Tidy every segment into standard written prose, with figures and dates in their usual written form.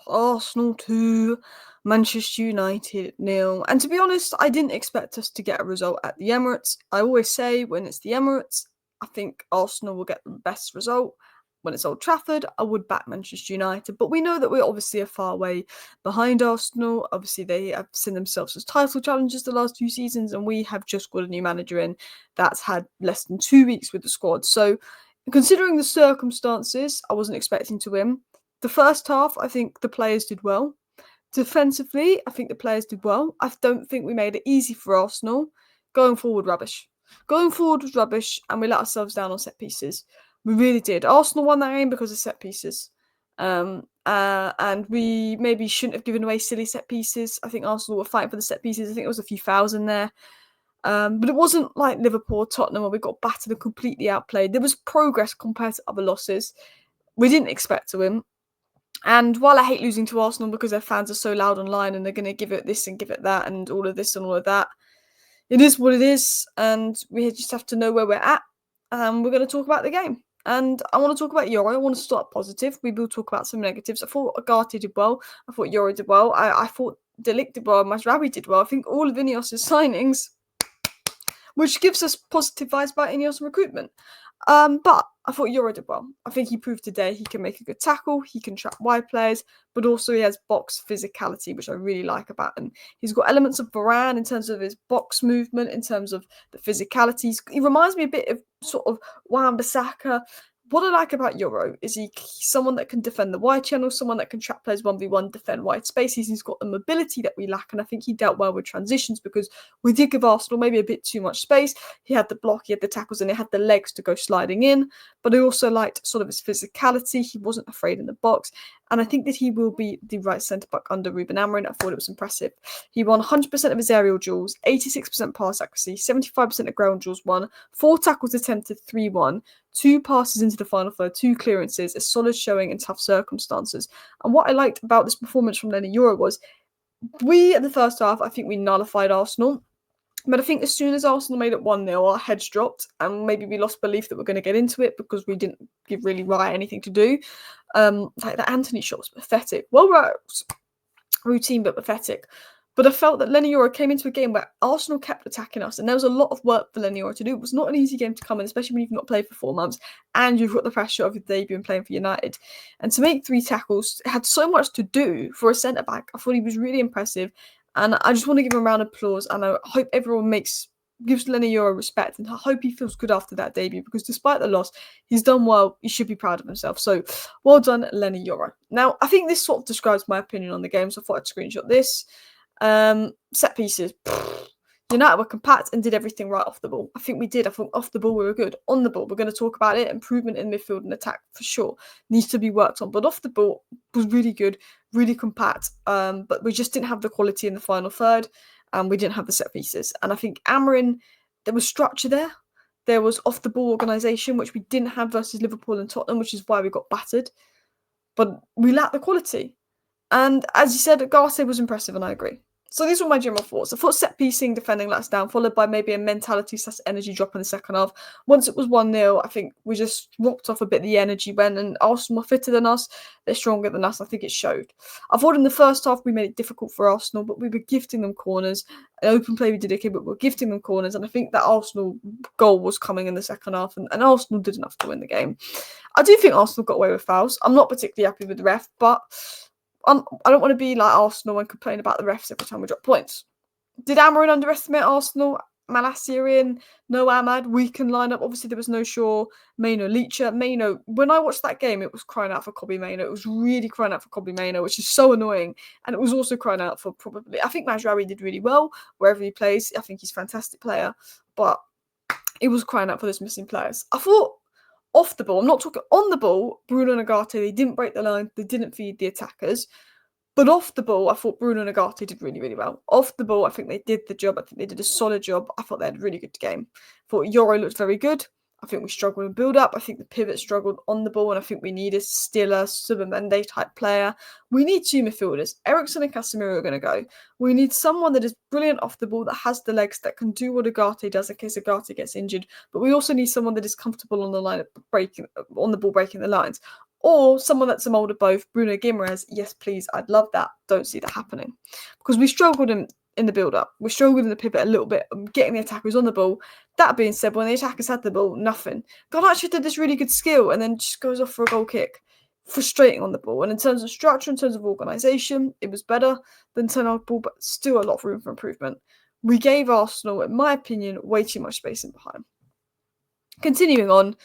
Arsenal 2, Manchester United 0. And to be honest, I didn't expect us to get a result at the Emirates. I always say when it's the Emirates, I think Arsenal will get the best result. When it's Old Trafford, I would back Manchester United. But we know that we're obviously a far way behind Arsenal. Obviously, they have seen themselves as title challengers the last 2 seasons, and we have just got a new manager in that's had less than 2 weeks with the squad. So, considering the circumstances, I wasn't expecting to win. The first half, I think the players did well. Defensively, I think the players did well. I don't think we made it easy for Arsenal. Going forward, rubbish. Going forward was rubbish, and we let ourselves down on set pieces. We really did. Arsenal won that game because of set pieces. And we maybe shouldn't have given away silly set pieces. I think Arsenal were fighting for the set pieces. I think there was a few fouls in there. But it wasn't like Liverpool or Tottenham where we got battered and completely outplayed. There was progress compared to other losses. We didn't expect to win. And while I hate losing to Arsenal because their fans are so loud online and they're going to give it this and give it that and all of this and all of that, it is what it is. And we just have to know where we're at. And we're going to talk about the game. And I want to talk about Yoro. I want to start positive. We will talk about some negatives. I thought Ugarte did well. I thought Yoro did well. I thought De Ligt did well. Masraoui did well. I think all of Ineos' signings, which gives us positive vibes about Ineos recruitment. But I thought Yoro did well. I think he proved today he can make a good tackle, he can trap wide players, but also he has box physicality, which I really like about him. He's got elements of Varane in terms of his box movement, in terms of the physicality. He reminds me a bit of sort of Wan-Bissaka. What I like about Yoro is he's someone that can defend the wide channel, someone that can trap players 1v1, defend wide spaces. He's got the mobility that we lack, and I think he dealt well with transitions because we did give Arsenal maybe a bit too much space. He had the block, he had the tackles, and he had the legs to go sliding in. But I also liked sort of his physicality. He wasn't afraid in the box. And I think that he will be the right centre-back under Ruben Amorim. I thought it was impressive. He won 100% of his aerial duels, 86% pass accuracy, 75% of ground duels won, 4 tackles attempted, 3-1, 2 passes into the final third, 2 clearances, a solid showing in tough circumstances. And what I liked about this performance from Leny Yoro was we, in the first half, I think we nullified Arsenal. But I think as soon as Arsenal made it 1-0, our heads dropped and maybe we lost belief that we're going to get into it because we didn't give really Raya anything to do. Like that Anthony shot was pathetic. Well, routine but pathetic. But I felt that Leny Yoro came into a game where Arsenal kept attacking us and there was a lot of work for Leny Yoro to do. It was not an easy game to come in, especially when you've not played for 4 months and you've got the pressure of your debut and playing for United. And to make 3 tackles, had so much to do for a centre-back. I thought he was really impressive. And I just want to give him a round of applause. And I hope everyone gives Leny Yoro respect. And I hope he feels good after that debut. Because despite the loss, he's done well. He should be proud of himself. So, well done, Leny Yoro. Now, I think this sort of describes my opinion on the game. So I thought I'd screenshot this. Set pieces. United were compact and did everything right off the ball. I think we did. I think off the ball we were good. On the ball, we're going to talk about it. Improvement in midfield and attack for sure needs to be worked on. But off the ball was really good, really compact. But we just didn't have the quality in the final third, and we didn't have the set pieces. And I think Amorim, there was structure there. There was off the ball organisation, which we didn't have versus Liverpool and Tottenham, which is why we got battered. But we lacked the quality. And as you said, Ugarte was impressive, and I agree. So these were my general thoughts. I thought set-piecing, defending let us down, followed by maybe a mentality/energy drop in the second half. Once it was 1-0, I think we just dropped off a bit. The energy went, and Arsenal were fitter than us. They're stronger than us. I think it showed. I thought in the first half we made it difficult for Arsenal, but we were gifting them corners. An open play we did okay, but we were gifting them corners. And I think that Arsenal goal was coming in the second half, and Arsenal did enough to win the game. I do think Arsenal got away with fouls. I'm not particularly happy with the ref, but I don't want to be like Arsenal and complain about the refs every time we drop points. Did Amorim underestimate Arsenal? Malacia in, no Ahmad, weakened lineup. Obviously, there was no Shaw, Maino, Leacher. Maino, when I watched that game, it was crying out for Kobbie Maino. It was really crying out for Kobbie Maino, which is so annoying. And it was also crying out for probably, I think Masraoui did really well wherever he plays. I think he's a fantastic player. But it was crying out for those missing players. I thought off the ball, I'm not talking on the ball, Bruno and Ugarte, they didn't break the line, they didn't feed the attackers. But off the ball, I thought Bruno and Ugarte did really, really well. Off the ball, I think they did the job. I think they did a solid job. I thought they had a really good game. I thought Yoro looked very good. I think we struggled in build-up. I think the pivot struggled on the ball, and I think we need a Stiller, Subamende type player. We need 2 midfielders. Eriksen and Casemiro are going to go. We need someone that is brilliant off the ball, that has the legs, that can do what Ugarte does in case Ugarte gets injured. But we also need someone that is comfortable on the line, on the ball, breaking the lines. or someone that's a mould of both. Bruno Guimaraes, yes, please, I'd love that. Don't see that happening. Because we struggled in the build-up. We struggled in the pivot a little bit, getting the attackers on the ball. That being said, when the attackers had the ball, nothing. Garnacho did this really good skill and then just goes off for a goal kick. Frustrating on the ball. And in terms of structure, in terms of organisation, it was better than turn off ball, but still a lot of room for improvement. We gave Arsenal, in my opinion, way too much space in behind. Continuing on,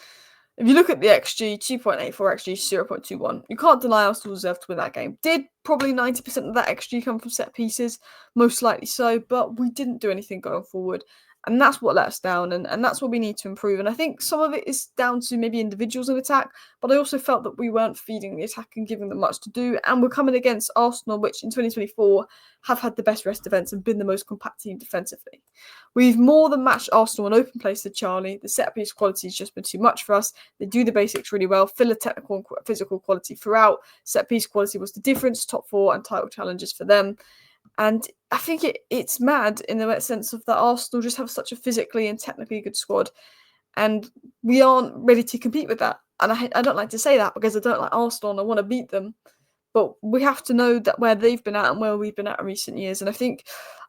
if you look at the XG, 2.84 XG, 0.21, you can't deny Arsenal deserved to win that game. Did probably 90% of that XG come from set pieces? Most likely so, but we didn't do anything going forward. And that's what let us down, and that's what we need to improve. And I think some of it is down to maybe individuals in attack, but I also felt that we weren't feeding the attack and giving them much to do. And we're coming against Arsenal, which in 2024 have had the best rest defence and been the most compact team defensively. We've more than matched Arsenal in open play, said Charlie. The set-piece quality has just been too much for us. They do the basics really well, fill a technical and physical quality throughout. Set-piece quality was the difference, top four and title challenges for them. And I think it's mad in the sense of that Arsenal just have such a physically and technically good squad, and we aren't ready to compete with that. And I don't like to say that because I don't like Arsenal and I want to beat them, but we have to know that where they've been at and where we've been at in recent years. And I think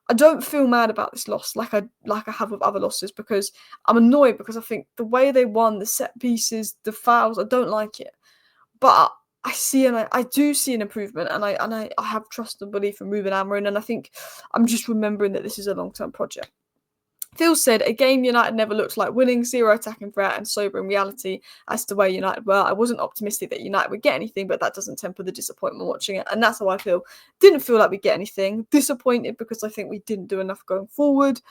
I don't feel mad about this loss like I have with other losses, because I'm annoyed because I think the way they won, the set pieces, the fouls, I don't like it. But I do see an improvement, and I have trust and belief in Ruben Amorim, and I think I'm just remembering that this is a long-term project. Phil said, a game United never looked like winning, zero attacking threat and sober in reality as to where United were. I wasn't optimistic that United would get anything, but that doesn't temper the disappointment watching it, and that's how I feel. Didn't feel like we'd get anything. Disappointed because I think we didn't do enough going forward,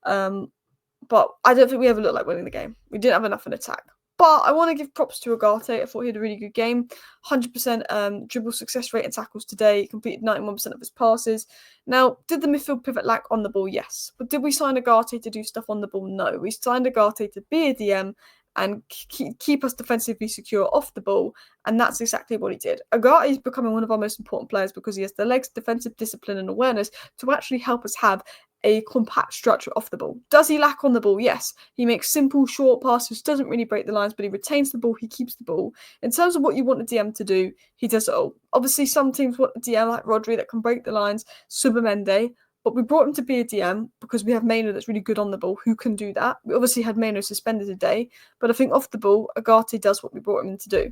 but I don't think we ever looked like winning the game. We didn't have enough in attack. But I want to give props to Ugarte. I thought he had a really good game. 100% dribble success rate and tackles today. Completed 91% of his passes. Now, did the midfield pivot lack on the ball? Yes. But did we sign Ugarte to do stuff on the ball? No. We signed Ugarte to be a DM and keep us defensively secure off the ball. And that's exactly what he did. Ugarte is becoming one of our most important players because he has the legs, defensive discipline and awareness to actually help us have a compact structure off the ball. Does he lack on the ball? Yes. He makes simple, short passes, doesn't really break the lines, but he retains the ball, he keeps the ball. In terms of what you want a DM to do, he does it all. Obviously, some teams want a DM like Rodri that can break the lines, Subamende, but we brought him to be a DM because we have Maino that's really good on the ball, who can do that. We obviously had Maino suspended today, but I think off the ball, Ugarte does what we brought him in to do.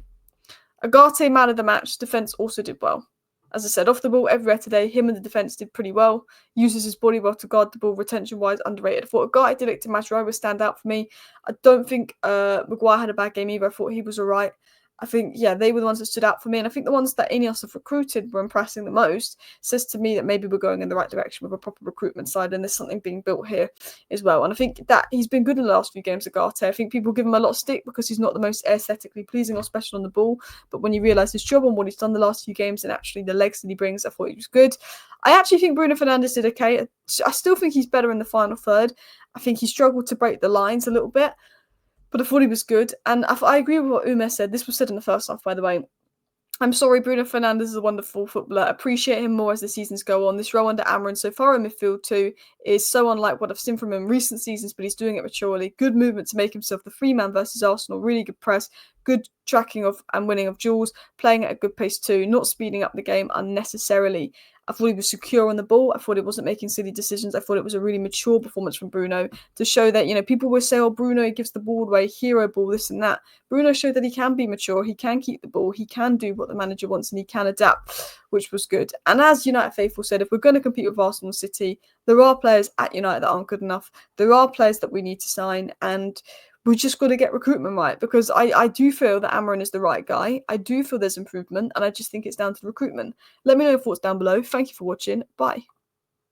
Ugarte, man of the match, defence also did well. As I said, off the ball everywhere today, him and the defence did pretty well. Uses his body well to guard the ball, retention-wise, underrated. I thought Ugarte did it to Maguire would stand out for me. I don't think Maguire had a bad game either. I thought he was all right. I think, they were the ones that stood out for me. And I think the ones that Ineos have recruited were impressing the most. Says to me that maybe we're going in the right direction with a proper recruitment side, and there's something being built here as well. And I think that he's been good in the last few games, Ugarte. I think people give him a lot of stick because he's not the most aesthetically pleasing or special on the ball. But when you realise his job and what he's done the last few games and actually the legs that he brings, I thought he was good. I actually think Bruno Fernandes did okay. I still think he's better in the final third. I think he struggled to break the lines a little bit, but I thought he was good. And I agree with what Ume said. This was said in the first half, by the way. I'm sorry, Bruno Fernandes is a wonderful footballer. Appreciate him more as the seasons go on. This role under Amorim so far in midfield too is so unlike what I've seen from him in recent seasons, but he's doing it maturely. Good movement to make himself the free man versus Arsenal. Really good press. Good tracking of and winning of duels. Playing at a good pace too. Not speeding up the game unnecessarily. I thought he was secure on the ball. I thought he wasn't making silly decisions. I thought it was a really mature performance from Bruno to show that, people will say, oh, Bruno gives the ball away, hero ball, this and that. Bruno showed that he can be mature. He can keep the ball. He can do what the manager wants and he can adapt, which was good. And as United faithful said, if we're going to compete with Arsenal City, there are players at United that aren't good enough. There are players that we need to sign, and we just got to get recruitment right, because I do feel that Amorim is the right guy. I do feel there's improvement, and I just think it's down to recruitment. Let me know your thoughts down below. Thank you for watching. Bye.